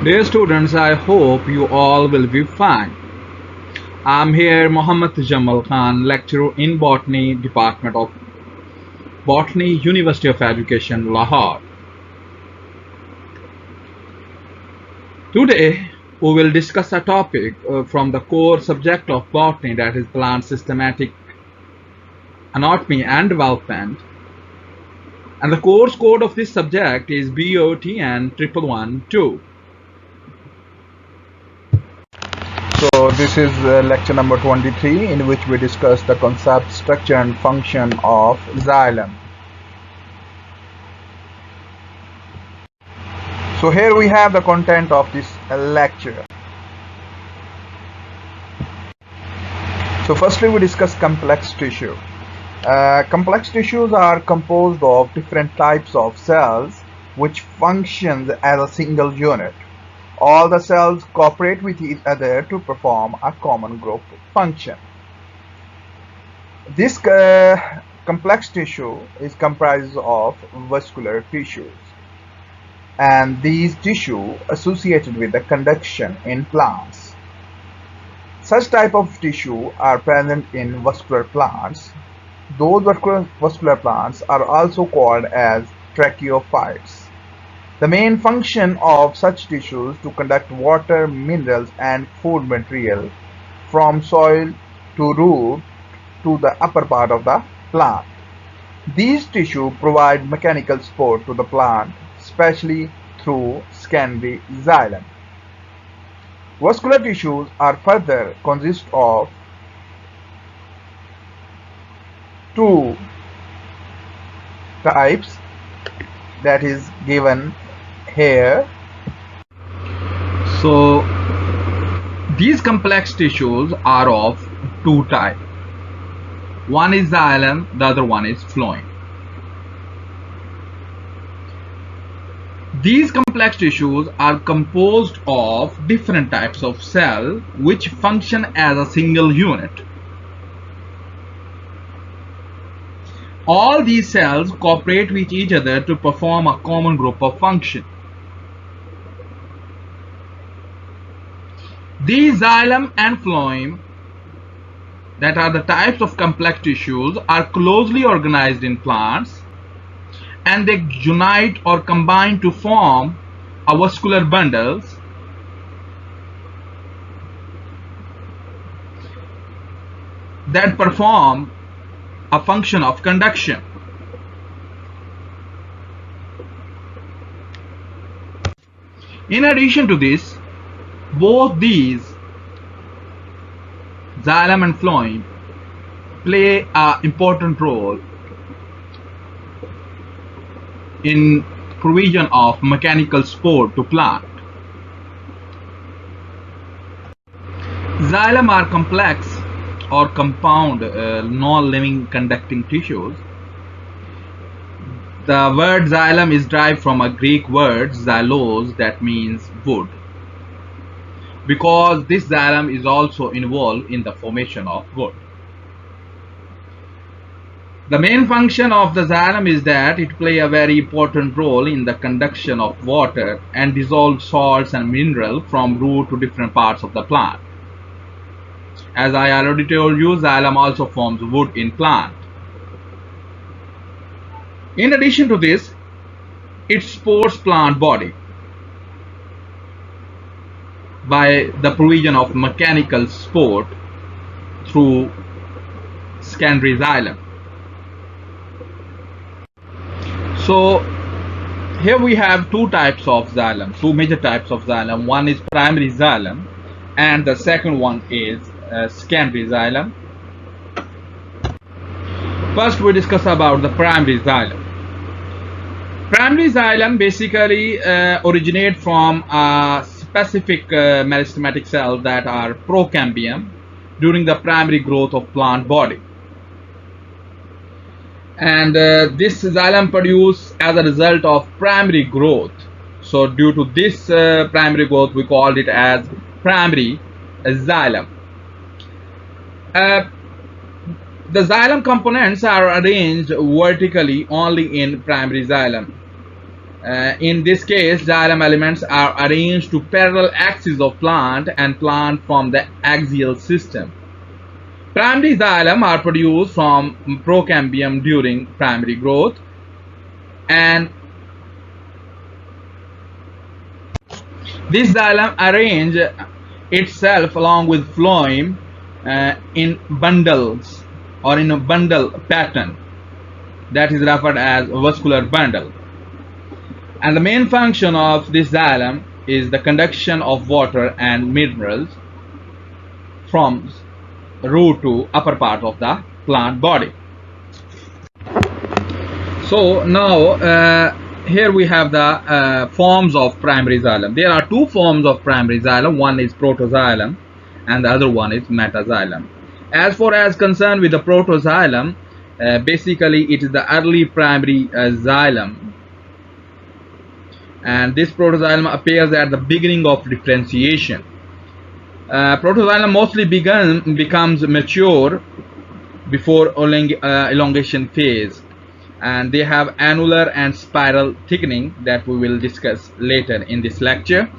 Dear students, I hope you all will be fine. I'm here, Mohammad Jamal Khan, lecturer in Botany, Department of Botany, University of Education, Lahore. Today, we will discuss a topic from the core subject of botany, that is plant systematic anatomy and development. And the course code of this subject is BOTN 1112. So this is lecture number 23, in which we discuss the concept, structure and function of xylem. So here we have the content of this lecture. So firstly we discuss complex tissue. Complex tissues are composed of different types of cells which functions as a single unit. All the cells cooperate with each other to perform a common group function. This complex tissue is comprised of vascular tissues, and these tissues associated with the conduction in plants. Such type of tissue are present in vascular plants. Those vascular plants are also called as tracheophytes. The main function of such tissues to conduct water, minerals and food material from soil to root to the upper part of the plant. These tissues provide mechanical support to the plant, especially through secondary xylem. Vascular tissues are further consist of two types, that is given here. So these complex tissues are of two types. One is xylem, the other one is phloem. These complex tissues are composed of different types of cells which function as a single unit. All these cells cooperate with each other to perform a common group of function. These xylem and phloem, that are the types of complex tissues, are closely organized in plants, and they unite or combine to form a vascular bundles that perform a function of conduction. In addition to this, both these xylem and phloem play an important role in provision of mechanical support to plant. Xylem are complex or compound non-living conducting tissues. The word xylem is derived from a Greek word xylos, that means wood, because this xylem is also involved in the formation of wood. The main function of the xylem is that it plays a very important role in the conduction of water and dissolved salts and minerals from root to different parts of the plant. As I already told you, xylem also forms wood in plant. In addition to this, it supports plant body by the provision of mechanical support through secondary xylem. So here we have two types of xylem, two major types of xylem. One is primary xylem and the second one is secondary xylem. First we discuss about the primary xylem. Primary xylem basically originate from a specific meristematic cells that are procambium during the primary growth of plant body. And this xylem produced as a result of primary growth. So due to this primary growth, we called it as primary xylem. The xylem components are arranged vertically only in primary xylem. In this case, xylem elements are arranged to parallel axes of plant and plant from the axial system. Primary xylem are produced from procambium during primary growth, and this xylem arrange itself along with phloem in bundles or in a bundle pattern that is referred as vascular bundle. And the main function of this xylem is the conduction of water and minerals from root to upper part of the plant body. So now here we have the forms of primary xylem. There are two forms of primary xylem. One is proto-xylem and the other one is meta-xylem. As far as concerned with the proto-xylem, basically it is the early primary xylem, and this proto-xylem appears at the beginning of differentiation. Proto-xylem mostly becomes mature before elongation phase, and they have annular and spiral thickening that we will discuss later in this lecture.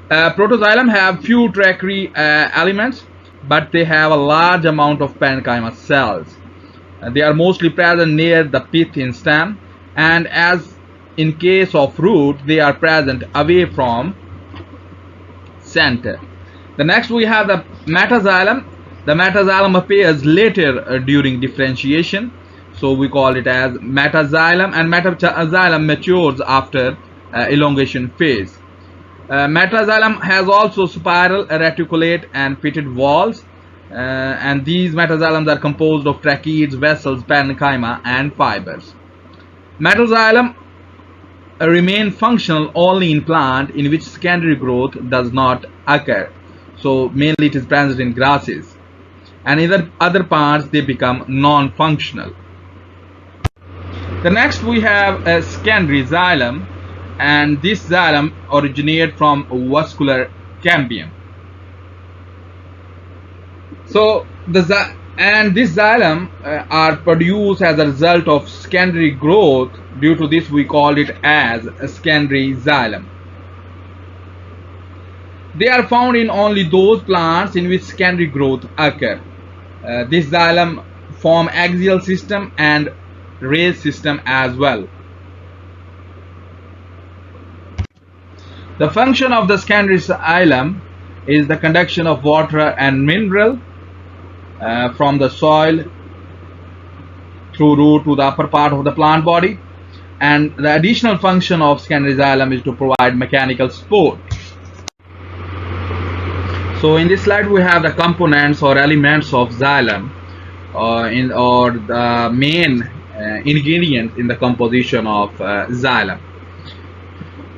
Proto-xylem have few tracheids elements, but they have a large amount of parenchyma cells. They are mostly present near the pith in stem, and as in case of root, they are present away from center. The next we have the meta-xylem. The meta-xylem appears later during differentiation, so we call it as meta-xylem, and meta-xylem matures after elongation phase. Meta-xylem has also spiral, reticulate and pitted walls, and these meta-xylems are composed of tracheids, vessels, parenchyma and fibers. Meta-xylem remain functional only in plant in which secondary growth does not occur, so mainly it is present in grasses, and in other parts they become non-functional. The next we have a secondary xylem, and this xylem originates from vascular cambium. So this xylem are produced as a result of secondary growth. Due to this we call it as a secondary xylem. They are found in only those plants in which secondary growth occur. This xylem form axial system and raised system as well. The function of the secondary xylem is the conduction of water and mineral from the soil through root to the upper part of the plant body, and the additional function of secondary xylem is to provide mechanical support. So in this slide we have the components or elements of xylem, or the main ingredient in the composition of xylem.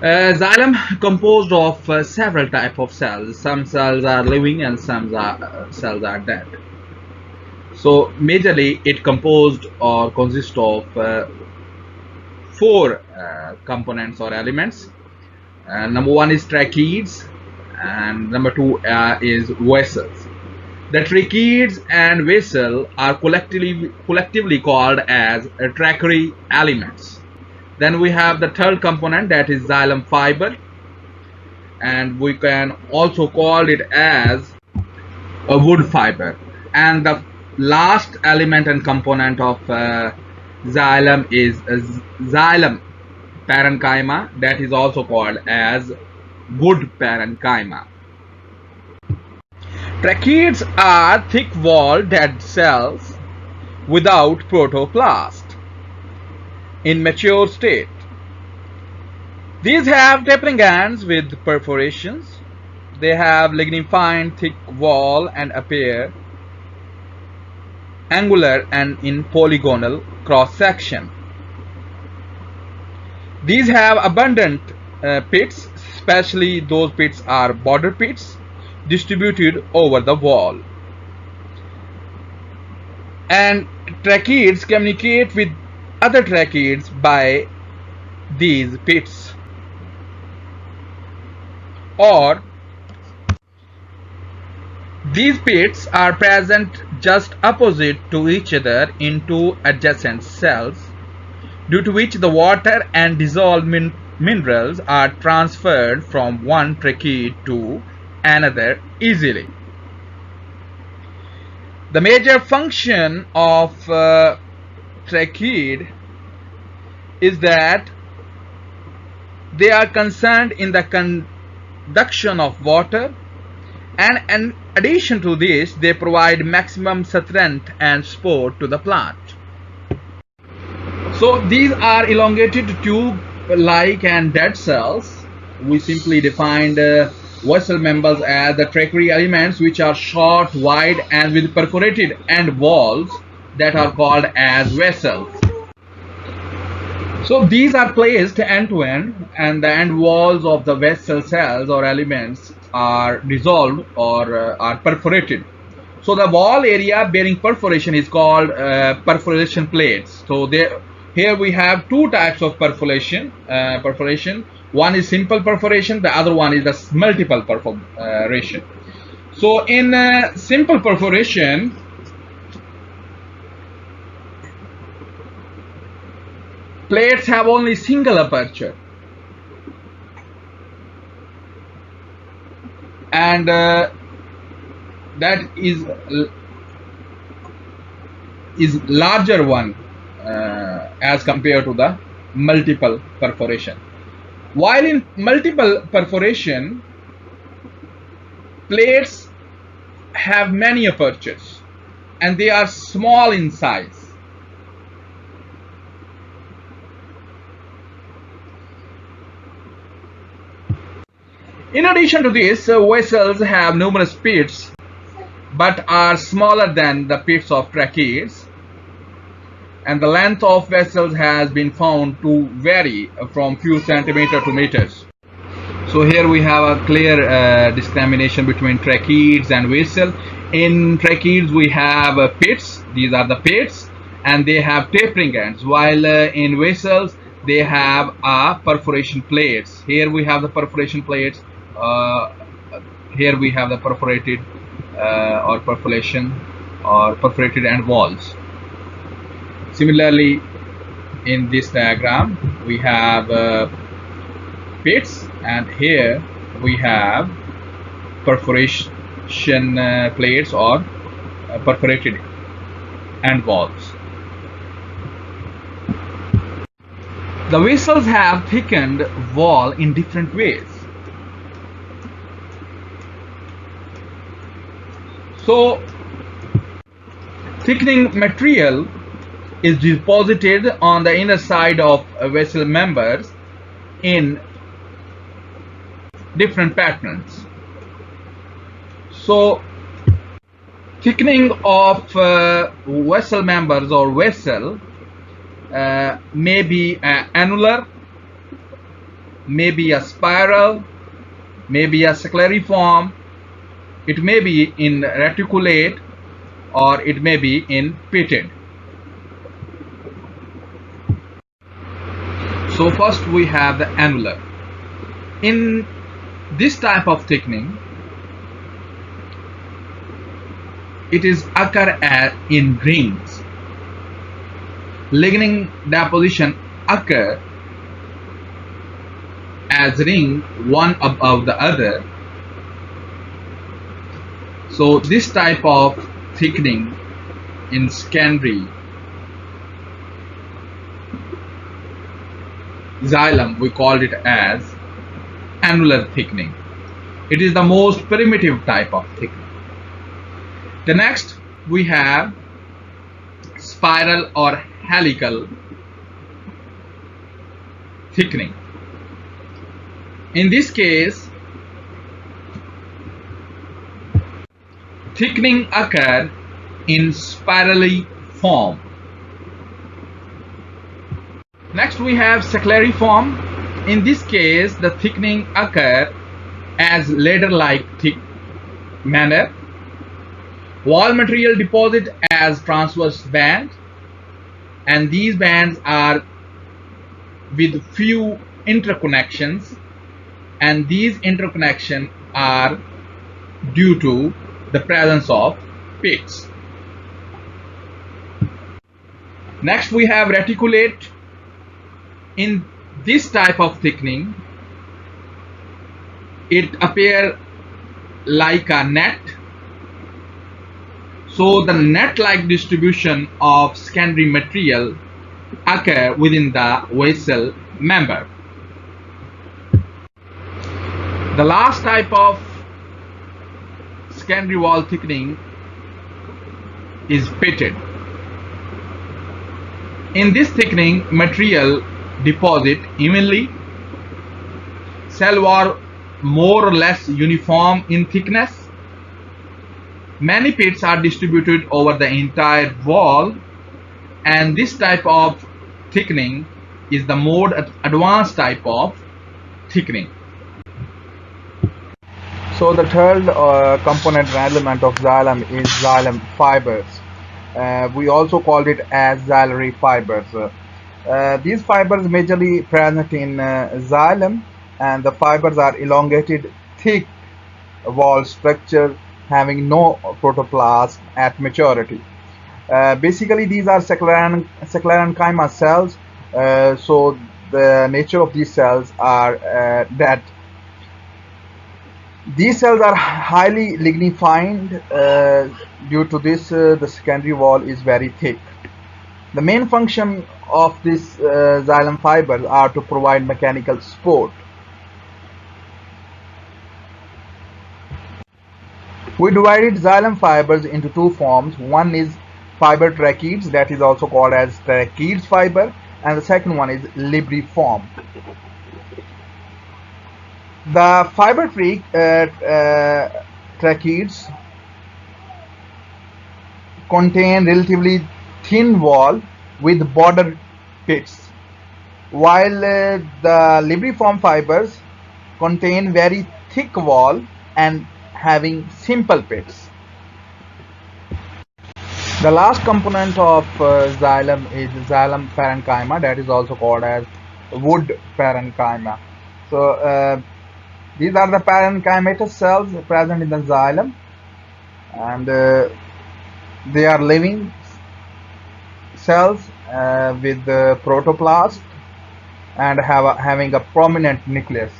Xylem composed of several types of cells. Some cells are living and some cells are dead. So majorly it composed or consists of four components or elements. Number one is tracheids, and number two is vessels. The tracheids and vessel are collectively called as tracheids elements. Then we have the third component, that is xylem fiber, and we can also call it as a wood fiber. And the last element and component of xylem is xylem parenchyma, that is also called as wood parenchyma. Tracheids are thick-walled dead cells without protoplast in mature state. These have tapering ends with perforations. They have lignified thick wall and appear angular and in polygonal cross section. These have abundant pits, especially those pits are border pits distributed over the wall. And tracheids communicate with other tracheids by these pits, or these pits are present just opposite to each other in two adjacent cells, due to which the water and dissolved minerals are transferred from one tracheid to another easily. The major function of tracheid is that they are concerned in the conduction of water, and in addition to this, they provide maximum strength and support to the plant. So these are elongated tube-like and dead cells. We simply defined vessel members as the tracheids elements which are short, wide, and with perforated end walls that are called as vessels. So these are placed end to end, and the end walls of the vessel cells or elements are dissolved or are perforated. So the wall area bearing perforation is called perforation plates. So here we have two types of perforation. One is simple perforation, the other one is the multiple perforation. So in simple perforation, plates have only single aperture, and that is larger one as compared to the multiple perforation. While in multiple perforation, plates have many apertures and they are small in size. In addition to this, vessels have numerous pits but are smaller than the pits of tracheids, and the length of vessels has been found to vary from few centimeters to meters. So here we have a clear discrimination between tracheids and vessel. In tracheids we have pits, these are the pits, and they have tapering ends, while in vessels they have perforation plates. Here we have the perforation plates, here we have the perforated or perforation or perforated end walls. Similarly, in this diagram we have pits, and here we have perforation plates or perforated end walls. The vessels have thickened wall in different ways. So thickening material is deposited on the inner side of vessel members in different patterns. So thickening of vessel members or vessel may be annular, may be a spiral, may be a scleriform, it may be in reticulate, or it may be in pitted. So first we have the annular. In this type of thickening, it is occur in rings. Lignin deposition occur as ring one above the other. So this type of thickening in secondary xylem, we called it as annular thickening. It is the most primitive type of thickening. The next we have spiral or helical thickening. In this case, thickening occur in spirally form. Next we have scleriform. In this case, the thickening occur as ladder-like thick manner. Wall material deposit as transverse band, and these bands are with few interconnections, and these interconnections are due to the presence of pits. Next we have reticulate. In This type of thickening, it appears like a net. So the net-like distribution of secondary material occur within the vessel member. The last type of secondary wall thickening is pitted. In this thickening, material deposit evenly. Cells are more or less uniform in thickness. Many pits are distributed over the entire wall, and this type of thickening is the more advanced type of thickening. So the third component and element of xylem is xylem fibers. We also called it as xylem fibers. These fibers majorly present in xylem, and the fibers are elongated, thick wall structure having no protoplast at maturity. Basically, these are parenchyma cells. So the nature of these cells are that these cells are highly lignified. Due to this, the secondary wall is very thick. The main function of these xylem fibers are to provide mechanical support. We divided xylem fibers into two forms. One is fiber tracheids, that is also called as Tracheids fiber, and the second one is libriform. The fiber tracheids contain relatively thin wall with border pits, while the libriform fibers contain very thick wall and having simple pits. The last component of xylem is xylem parenchyma, that is also called as wood parenchyma. So these are the parenchymatous cells present in the xylem, and they are living cells with the protoplast and having a prominent nucleus.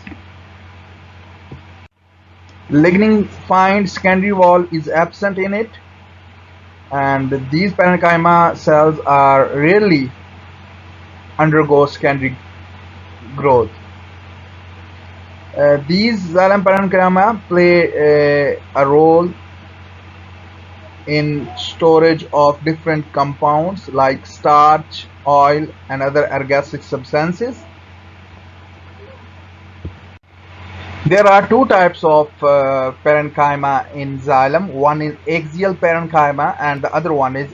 Lignified secondary wall is absent in it, and these parenchyma cells are rarely undergo secondary growth. These xylem parenchyma play a role in storage of different compounds like starch, oil, and other ergasic substances. There are two types of parenchyma in xylem. One is axial parenchyma and the other one is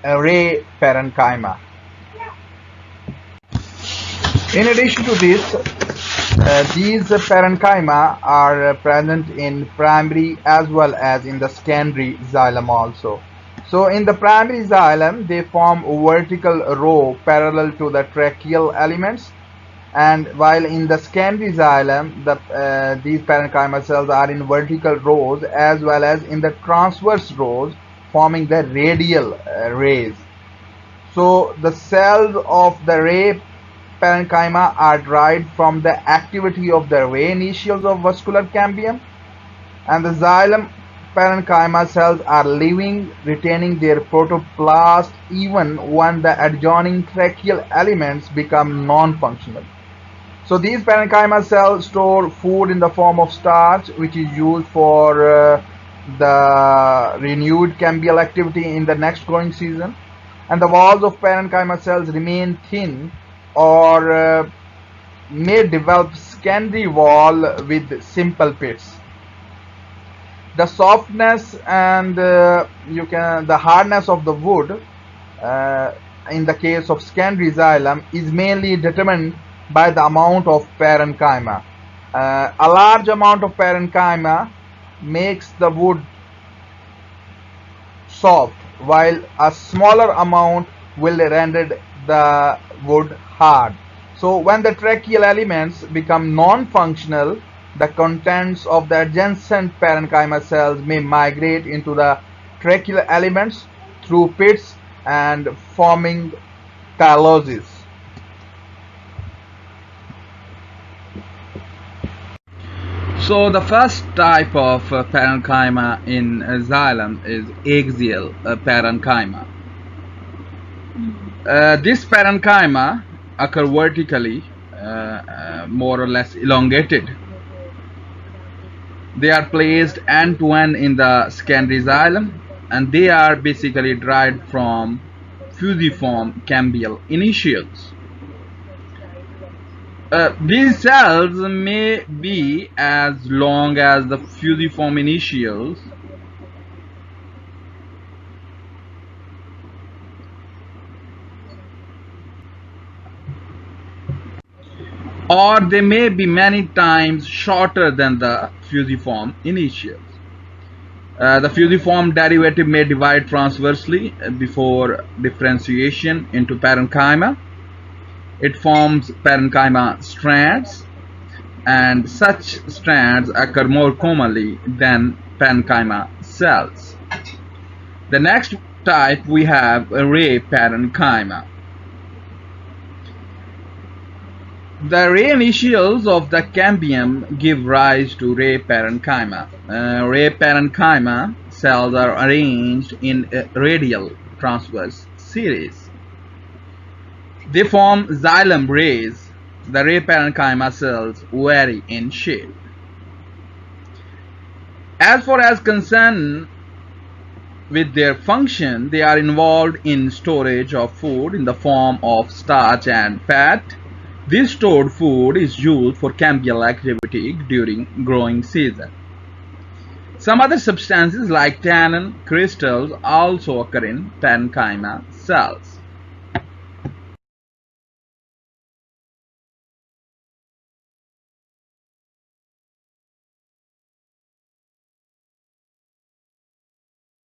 array parenchyma. In addition to this, these parenchyma are present in primary as well as in the secondary xylem also. So in the primary xylem, they form a vertical row parallel to the tracheal elements, and while in the secondary xylem, these parenchyma cells are in vertical rows as well as in the transverse rows, forming the radial rays. So the cells of the ray parenchyma are derived from the activity of the ray initials of vascular cambium, and the xylem parenchyma cells are living, retaining their protoplast even when the adjoining tracheal elements become non-functional. So these parenchyma cells store food in the form of starch, which is used for the renewed cambial activity in the next growing season, and the walls of parenchyma cells remain thin or may develop secondary wall with simple pits. The softness and the hardness of the wood in the case of secondary xylem is mainly determined by the amount of parenchyma. A large amount of parenchyma makes the wood soft, while a smaller amount will render the wood hard. So when the tracheal elements become non-functional, the contents of the adjacent parenchyma cells may migrate into the tracheal elements through pits and forming chyloses. So the first type of parenchyma in xylem is axial parenchyma. This parenchyma occur vertically, more or less elongated. They are placed end to end in the secondary xylem, and they are basically derived from fusiform cambial initials. These cells may be as long as the fusiform initials, or they may be many times shorter than the fusiform initials. The fusiform derivative may divide transversely before differentiation into parenchyma. It forms parenchyma strands, and such strands occur more commonly than parenchyma cells. The next type we have ray parenchyma. The ray initials of the cambium give rise to ray parenchyma. Ray parenchyma cells are arranged in a radial transverse series. They form xylem rays. The ray parenchyma cells vary in shape. As far as concerned with their function, they are involved in storage of food in the form of starch and fat. This stored food is used for cambial activity during growing season. Some other substances like tannin crystals also occur in parenchyma cells.